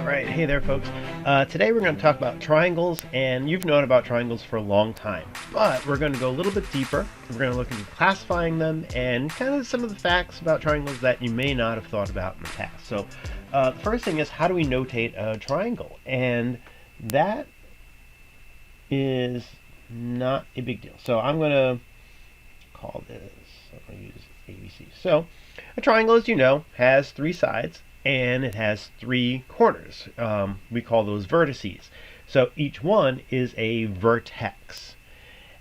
Alright, hey there folks. Today we're going to talk about triangles, and you've known about triangles for a long time. But we're going to go a little bit deeper. We're going to look into classifying them and kind of some of the facts about triangles that you may not have thought about in the past. So the first thing is, how do we notate a triangle? And that is not a big deal. So I'm going to call this, I'm going to use ABC. So a triangle, as you know, has three sides and it has three corners. We call those vertices. So each one is a vertex.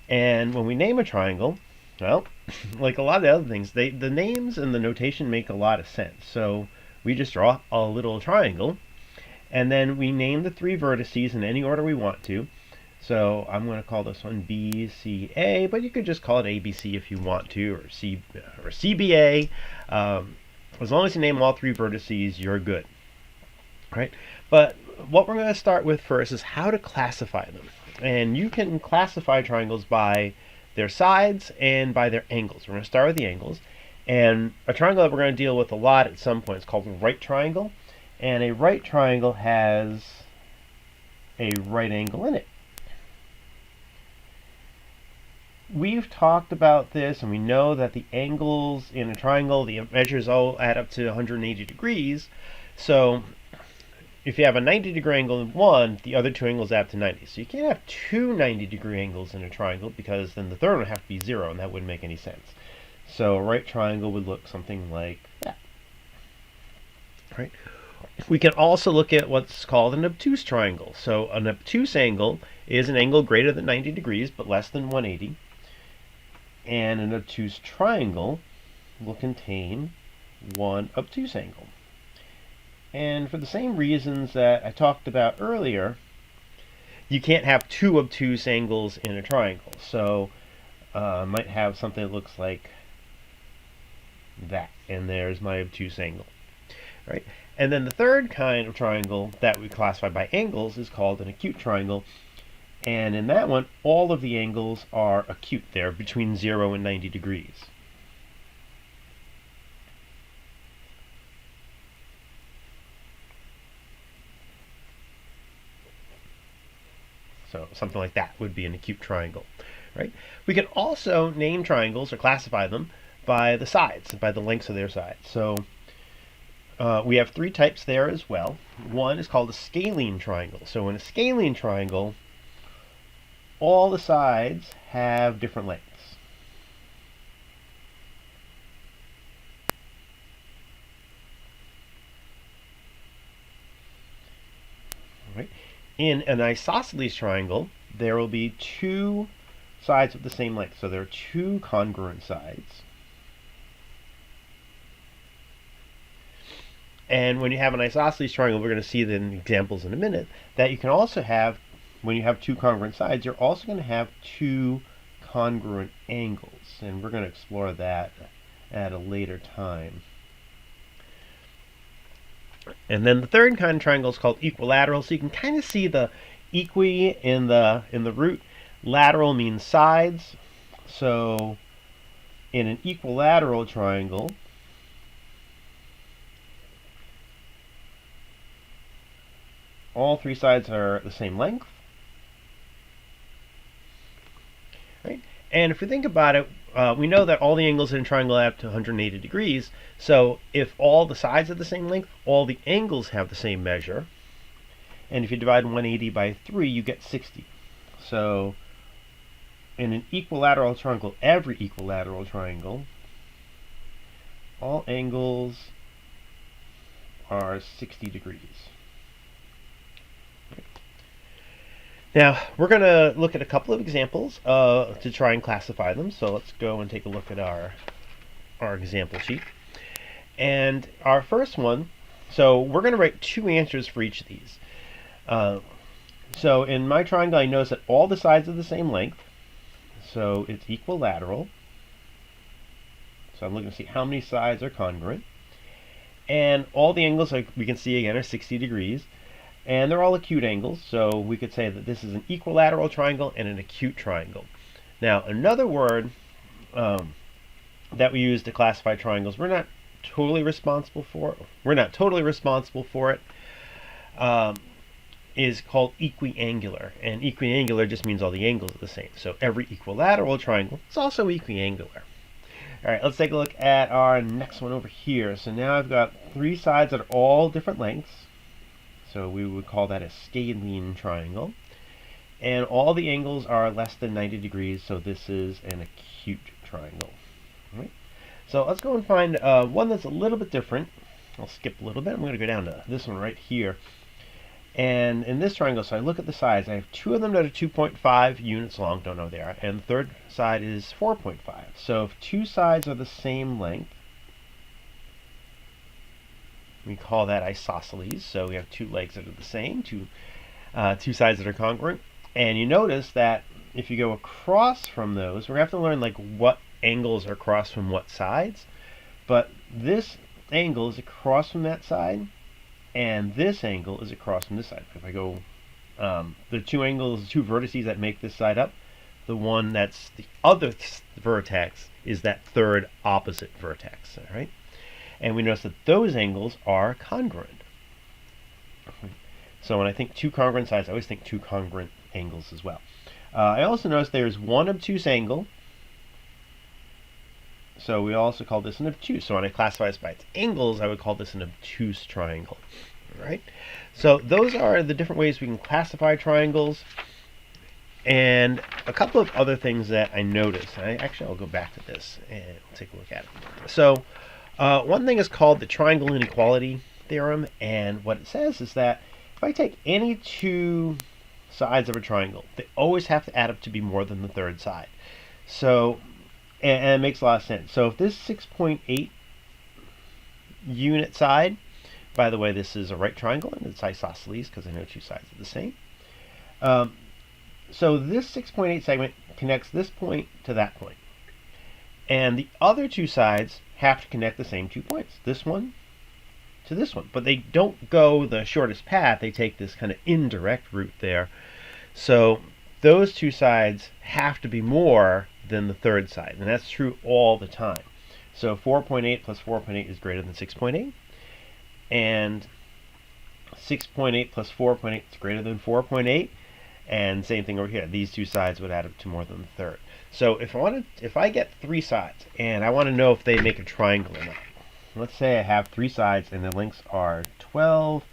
And when we name a triangle, well, like a lot of the other things, the names and the notation make a lot of sense. So we just draw a little triangle, and then we name the three vertices in any order we want to. So I'm going to call this one BCA, but you could just call it ABC if you want to, or CBA. As long as you name all three vertices, you're good. Right? But what we're going to start with first is how to classify them. And you can classify triangles by their sides and by their angles. We're going to start with the angles. And a triangle that we're going to deal with a lot at some point is called a right triangle. And a right triangle has a right angle in it. We've talked about this, and we know that the angles in a triangle, the measures all add up to 180 degrees. So if you have a 90-degree angle in one, the other two angles add up to 90. So you can't have two 90-degree angles in a triangle, because then the third one would have to be 0, and that wouldn't make any sense. So a right triangle would look something like that. Right? We can also look at what's called an obtuse triangle. So an obtuse angle is an angle greater than 90 degrees, but less than 180. And an obtuse triangle will contain one obtuse angle. And for the same reasons that I talked about earlier, you can't have two obtuse angles in a triangle. So I might have something that looks like that, and there's my obtuse angle. Right? And then the third kind of triangle that we classify by angles is called an acute triangle. And in that one, all of the angles are acute. They're between 0 and 90 degrees. So something like that would be an acute triangle. Right? We can also name triangles or classify them by the sides, by the lengths of their sides. So we have three types there as well. One is called a scalene triangle. So in a scalene triangle, all the sides have different lengths. Right? In an isosceles triangle, there will be two sides of the same length. So there are two congruent sides. And when you have an isosceles triangle, we're going to see that in examples in a minute, that you can also have, when you have two congruent sides, you're also going to have two congruent angles. And we're going to explore that at a later time. And then the third kind of triangle is called equilateral. So you can kind of see the equi in the root. Lateral means sides. So in an equilateral triangle, all three sides are the same length. Right? And if we think about it, we know that all the angles in a triangle add up to 180 degrees. So if all the sides are the same length, all the angles have the same measure. And if you divide 180 by 3, you get 60. So in an equilateral triangle, every equilateral triangle, all angles are 60 degrees. Now, we're going to look at a couple of examples to try and classify them. So let's go and take a look at our example sheet. And our first one, so we're going to write two answers for each of these. So in my triangle, I notice that all the sides are the same length. So it's equilateral. So I'm looking to see how many sides are congruent. And all the angles, like we can see again, are 60 degrees. And they're all acute angles, so we could say that this is an equilateral triangle and an acute triangle. Now, another word that we use to classify triangles, we're not totally responsible for it. is called equiangular, and equiangular just means all the angles are the same. So every equilateral triangle is also equiangular. All right, let's take a look at our next one over here. So now I've got three sides that are all different lengths. So we would call that a scalene triangle. And all the angles are less than 90 degrees, so this is an acute triangle. All right. So let's go and find one that's a little bit different. I'll skip a little bit. I'm going to go down to this one right here. And in this triangle, so I look at the sides. I have two of them that are 2.5 units long, don't know what they are, and the third side is 4.5. So if two sides are the same length, we call that isosceles. So we have two legs that are the same, two sides that are congruent. And you notice that if you go across from those, we're going to have to learn like what angles are across from what sides. But this angle is across from that side, and this angle is across from this side. If I go, the two angles, two vertices that make this side up, the one that's the other vertex is that third opposite vertex, all right? And we notice that those angles are congruent. So when I think two congruent sides, I always think two congruent angles as well. I also notice there's one obtuse angle. So we also call this an obtuse. So when I classify this by its angles, I would call this an obtuse triangle. All right. So those are the different ways we can classify triangles. And a couple of other things that I noticed. I'll go back to this and take a look at it. So one thing is called the triangle inequality theorem. And what it says is that if I take any two sides of a triangle, they always have to add up to be more than the third side. So and it makes a lot of sense. So if this 6.8 unit side, by the way, this is a right triangle and it's isosceles because I know two sides are the same. So this 6.8 segment connects this point to that point. And the other two sides have to connect the same 2 points. This one to this one. But they don't go the shortest path. They take this kind of indirect route there. So those two sides have to be more than the third side, and that's true all the time. So 4.8 plus 4.8 is greater than 6.8, and 6.8 plus 4.8 is greater than 4.8, and same thing over here. These two sides would add up to more than the third. So if I get three sides and I want to know if they make a triangle or not, let's say I have three sides and the lengths are 12,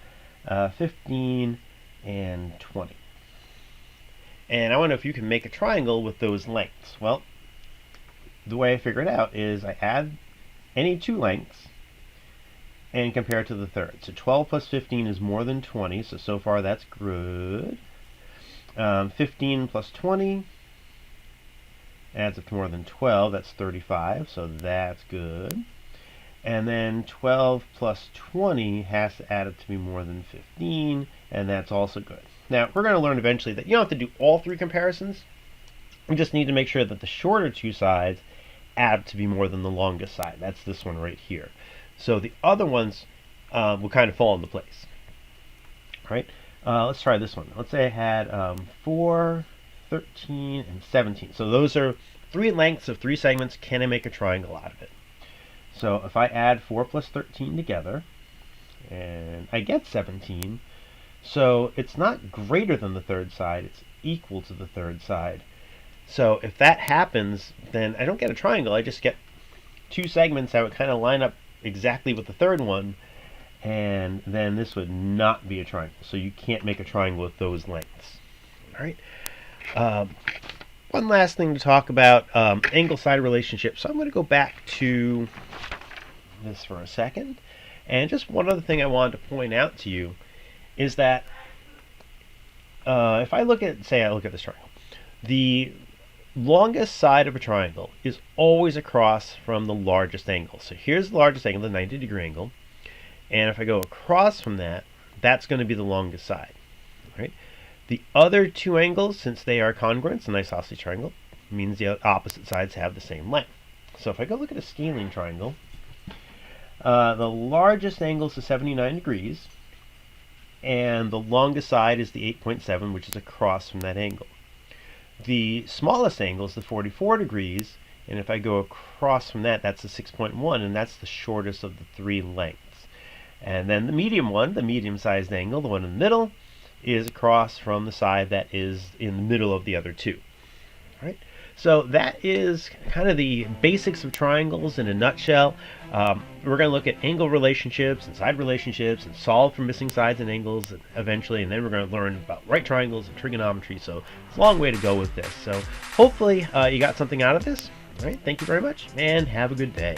15, and 20. And I want to know if you can make a triangle with those lengths. Well, the way I figure it out is I add any two lengths and compare it to the third. So 12 plus 15 is more than 20, so far that's good. 15 plus 20 adds up to more than 12, that's 35, so that's good. And then 12 plus 20 has to add up to be more than 15, and that's also good. Now, we're going to learn eventually that you don't have to do all three comparisons. We just need to make sure that the shorter two sides add up to be more than the longest side. That's this one right here. So the other ones will kind of fall into place. All right, let's try this one. Let's say I had 4, 13, and 17. So those are three lengths of three segments. Can I make a triangle out of it? So if I add 4 plus 13 together, and I get 17, so it's not greater than the third side, it's equal to the third side. So if that happens, then I don't get a triangle, I just get two segments that would kind of line up exactly with the third one, and then this would not be a triangle. So you can't make a triangle with those lengths. All right. One last thing to talk about, angle-side relationship. So I'm going to go back to this for a second. And just one other thing I wanted to point out to you is that if I look at, say I look at this triangle, the longest side of a triangle is always across from the largest angle. So here's the largest angle, the 90-degree angle. And if I go across from that, that's going to be the longest side. Right? The other two angles, since they are congruents, an isosceles triangle, means the opposite sides have the same length. So if I go look at a scalene triangle, the largest angle is the 79 degrees, and the longest side is the 8.7, which is across from that angle. The smallest angle is the 44 degrees, and if I go across from that, that's the 6.1, and that's the shortest of the three lengths. And then the medium one, the medium-sized angle, the one in the middle, is across from the side that is in the middle of the other two. All right. So that is kind of the basics of triangles in a nutshell. We're going to look at angle relationships and side relationships and solve for missing sides and angles eventually, and then we're going to learn about right triangles and trigonometry. So it's a long way to go with this. So hopefully you got something out of this. All right, thank you very much, and have a good day.